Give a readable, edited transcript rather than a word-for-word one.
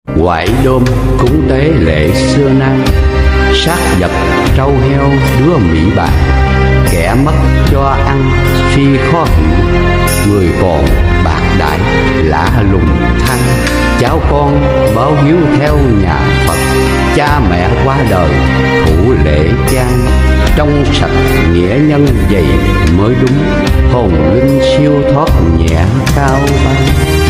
Ngoại đôm cúng tế lễ xưa nay, sát vật trâu heo đứa mỹ bạc. Kẻ mất cho ăn suy khó hiểu, người còn bạc đãi lạ lùng than. Cháu con báo hiếu theo nhà Phật, cha mẹ qua đời thủ lễ chan. Trong sạch nghĩa nhân vậy mới đúng, hồn linh siêu thoát nhẹ cao bay.